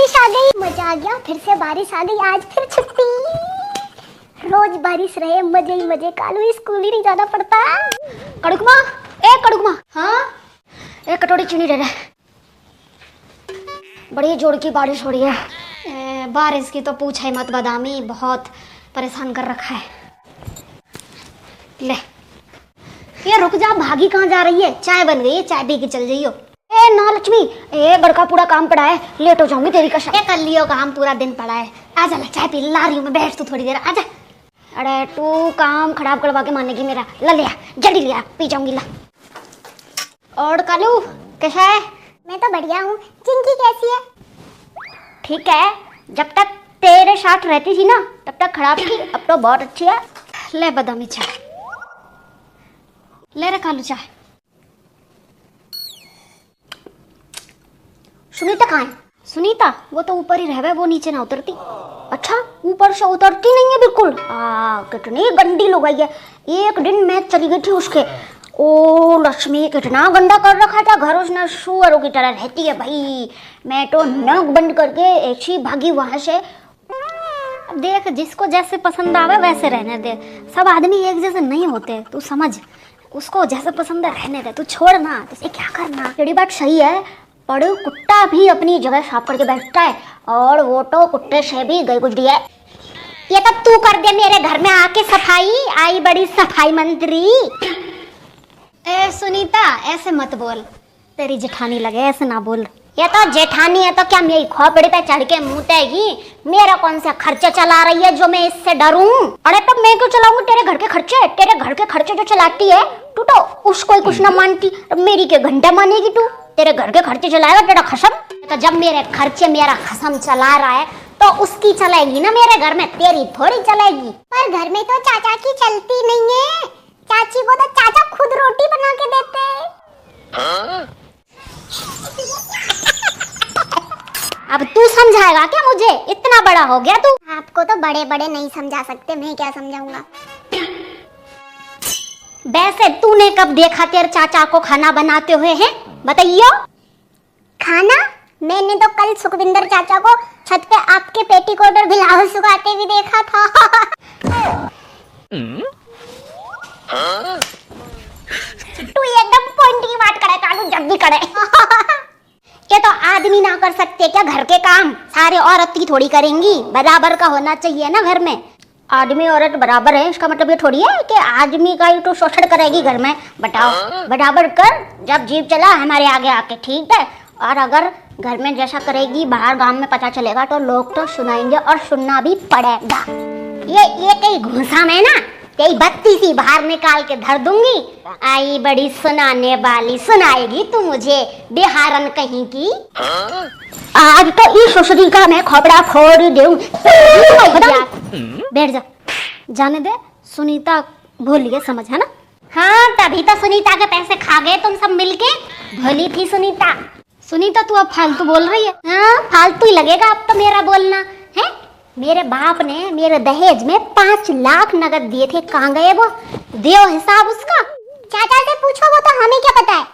बारिश आ गई, मजा आ गया, फिर से बारिश आ गई, आज फिर छुट्टी। रोज बारिश रहे, मजे ही मजे, कालू स्कूल ही नहीं जाना पड़ता। कड़कमा, ए कड़कमा, हाँ एक कटोरी चीनी दे दे। बड़ी जोर की बारिश हो रही है। बारिश की तो पूछे मत, बदामी बहुत परेशान कर रखा है। ले ये रुक जा, भागी कहाँ जा रही है? चाय बन गई है, चाय पी के चल जाइयो। ए ना लक्ष्मी, ए बड़का पूरा काम पड़ा है, लेट हो जाऊंगी तेरी कसम। कर लियो काम, पूरा दिन पड़ा है। आजा ला चाय पी, ला रही हूँ मैं, बैठ तू थोड़ी देर, आजा। अरे तू काम खराब करवा के मानेगी मेरा, ला लिया जल्दी लिया, पी जाऊंगी ला। और कालू कैसा है? मैं तो बढ़िया हूँ, चिंकी कैसी है? ठीक है, जब तक तेरे साथ रहती थी ना तब तक खराब थी, अब तो बहुत अच्छी है। ले बदामी चाय, ले रे कालू चाय। सुनीता कहाँ है? सुनीता वो तो ऊपर ही रहे, वो नीचे ना उतरती। अच्छा ऊपर से उतरती नहीं है बिल्कुल। कितनी गंदी लुगाई है। एक दिन मैं चली गई थी उसके, ओ लक्ष्मी कितना गंदा कर रखा था घर, उसने सुअरों की तरह रहती है भाई। मैं तो नाक बंद करके ऐसी भागी वहां से। अब देख, जिसको जैसे पसंद आवे वैसे रहने दे, सब आदमी एक जैसे नहीं होते, तू समझ। उसको जैसे पसंद है रहने दे, तू छोड़ ना, तुझे क्या करना। तेरी बात सही है, पर कुत्ता भी अपनी जगह साफ करके बैठता है, और वो तो कुत्ते से भी गई गुजरी है। ये तो तू कर दे मेरे घर में आके सफाई, आई बड़ी सफाई मंत्री। ए सुनीता ऐसे मत बोल, तेरी जेठानी लगे, ऐसे ना बोल। ये तो जेठानी है तो क्या मेरी खोपड़ी पे चढ़ के मुतेगी? मेरा कौन सा खर्चा चला रही है जो मैं इससे डरूं? अरे तब मैं क्यों चलाऊंगी तेरे घर के खर्चे? तेरे घर के खर्चे जो चलाती है तू, तो उसको ही कुछ ना मानती, मेरी के घंटा मानेगी तू? तेरे घर के खर्चे चलाएगा तेरा खसम। तो जब मेरे खर्चे मेरा खसम चला रहा है तो उसकी चलेगी ना मेरे घर में, तेरी थोड़ी चलेगी। पर घर में तो चाचा की चलती नहीं है, चाची को तो चाचा खुद रोटी बना के देते हैं। अब तू समझाएगा क्या मुझे? इतना बड़ा हो गया तू। आपको तो बड़े बड़े नहीं समझा सकते, मैं क्या समझाऊंगा। वैसे तूने कब देखा तेरे चाचा को खाना बनाते हुए हैं, बताइयो? खाना? मैंने तो कल सुखविंदर चाचा को छत पे आपके पेटीकोट और ब्लाउज सुखाते हुए देखा था। तू एकदम पॉइंट की बात करे कालू, जब भी करे। ये तो आदमी ना कर सकते क्या घर के काम? सारे औरत ही थोड़ी करेंगी, बराबर का होना चाहिए ना घर में। आदमी औरत बराबर है, इसका मतलब ये थोड़ी है कि आदमी का ही तो शोषण करेगी घर में। बताओ, बराबर कर, जब जीव चला हमारे आगे आके, ठीक है? और अगर घर में जैसा करेगी बाहर गांव में पता चलेगा तो लोग तो सुनाएंगे, और सुनना भी पड़ेगा। ये कहीं घुसा में ना कहीं बत्ती सी बाहर निकाल के धर दूंगी। आई बड़ी सुनाने वाली, सुनाएगी तू मुझे बिहारन कहीं की। आज तो इस ससुरी का मैं खोपड़ा फोड़ दूं। बैठ जा, जाने दे। सुनीता भूल गए, समझ है ना? हाँ तभी तो सुनीता के पैसे खा गए तुम सब मिलके, भोली थी सुनीता। सुनीता तू अब फालतू बोल रही है। हाँ फालतू ही लगेगा अब तो मेरा बोलना है। मेरे बाप ने मेरे दहेज में 5 लाख नगद दिए थे, कहाँ गए वो? दियो हिसाब उसका। चाचा से पूछो, वो तो हमें क्या पता है।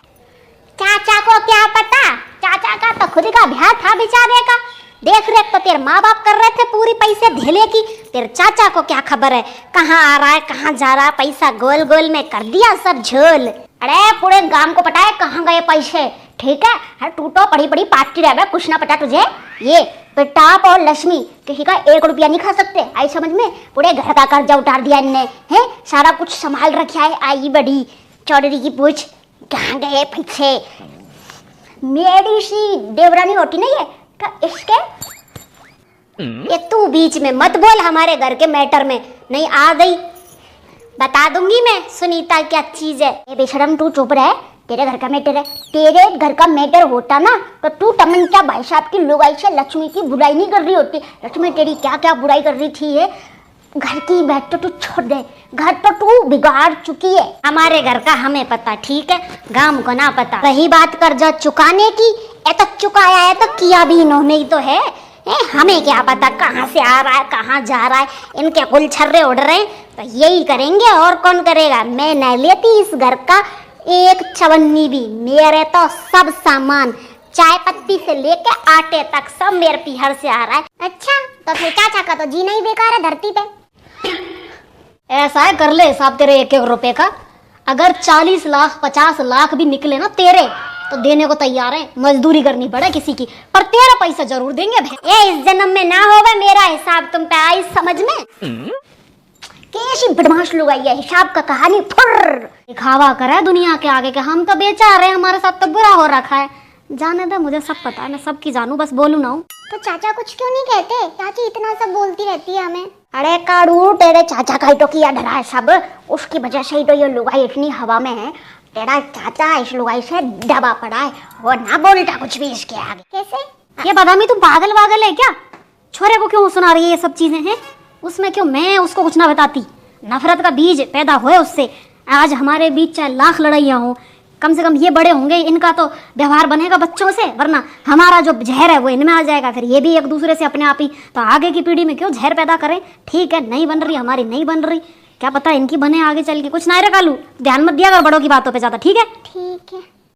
चाचा को क्या पता, चाचा का तो खुद का ब्याह था बेचारे का, देख रेख तो तेरे माँ बाप कर रहे थे पूरी पैसे धेले की। तेरे चाचा को क्या खबर है कहाँ आ रहा है कहाँ जा रहा है, पैसा गोल गोल में कर दिया सब झोल। अरे पूरे गांव को पता है कहाँ गए पैसे, ठीक है? हर तू तो पड़ी पड़ी पार्टी रह, कुछ ना पता तुझे। ये प्रताप और लक्ष्मी किसी का 1 रुपया नहीं खा सकते, आई समझ में? पूरे घर का कर्जा उतार दिया इनने, है सारा कुछ संभाल रखा है। आई बड़ी चौधरी की पूछ, कहाँ गए पैसे? मेरी सी देवरानी होती नहीं है तो इसके। ये तू बीच में मत बोल हमारे घर के मैटर में, नहीं आ गई बता दूंगी मैं सुनीता क्या चीज है। ये बेशरम तू चुप रहे, तेरे घर का मैटर है। तेरे घर का मैटर होता ना तो तू टमंचा भाई साहब की लुगाई से लक्ष्मी की बुराई नहीं कर रही होती। लक्ष्मी तेरी क्या क्या बुराई कर रही थी, ये घर की बात तो तू छोड़ दे, घर तो तू बिगाड़ चुकी है। हमारे घर का हमें पता, ठीक है? गांव को ना पता। रही बात कर्जा चुकाने की, ये तो चुकाया है तो किया भी इन्होंने ही तो है। हमें क्या पता कहाँ से आ रहा है कहाँ जा रहा है, इनके गुलछर्रे उड़ रहे हैं तो यही करेंगे, और कौन करेगा? मैं नहीं लेती इस घर का एक चवन्नी भी, मेरे तो सब सामान चाय पत्ती से लेके आटे तक सब मेरे पीहर से आ रहा है। अच्छा तो फिर चाचा का तो जीना ही बेकार है धरती पे। ऐसा है, कर ले हिसाब तेरे 1-1 रुपए का। अगर 40 लाख 50 लाख भी निकले ना तेरे तो देने को तैयार है, मजदूरी करनी पड़े किसी की, पर तेरा पैसा जरूर देंगे। ये इस जन्म में ना होगा मेरा हिसाब तुम पे आई समझ में। कैसी बदमाश लोग आई है, हिसाब का कहानी फुर दिखावा करे दुनिया के आगे के हम तो बेचा रहे हैं, हमारे साथ तो बुरा हो रखा है। जाने दे, मुझे सब पता है, मैं सबकी जानू, बस बोलू ना हूँ। तो चाचा कुछ क्यों नहीं कहते? चाची इतना सब बोलती रहती है हमें। अरे काड़ू, तेरे चाचा का ही तो किया डरा है सब, उसकी वजह से ही तो ये लुगाई इतनी हवा में है। तेरा चाचा इस लुगाई से दबा पड़ा है, वो ना बोलता कुछ भी इसके आगे। कैसे? ये बदामी तू पागल वागल है क्या? छोरे को क्यों सुना रही है ये सब चीजें हैं? उसमें क्यों मैं उसको कुछ ना बताती? नफरत का बीज पैदा हुए उससे। आज हमारे बीच चाहे लाख लड़ाइयाँ हो, कम से कम ये बड़े होंगे, इनका तो व्यवहार बनेगा बच्चों से, वरना हमारा जो जहर है वो इनमें आ जाएगा। फिर ये भी एक दूसरे से अपने आप ही, तो आगे की पीढ़ी में क्यों जहर पैदा करें? ठीक है, नहीं बन रही हमारी, नहीं बन रही, क्या पता इनकी बने आगे चल के। कुछ ना रे कालू, ध्यान मत दिया अगर बड़ों की बातों पे ज्यादा, ठीक है? ठीक है।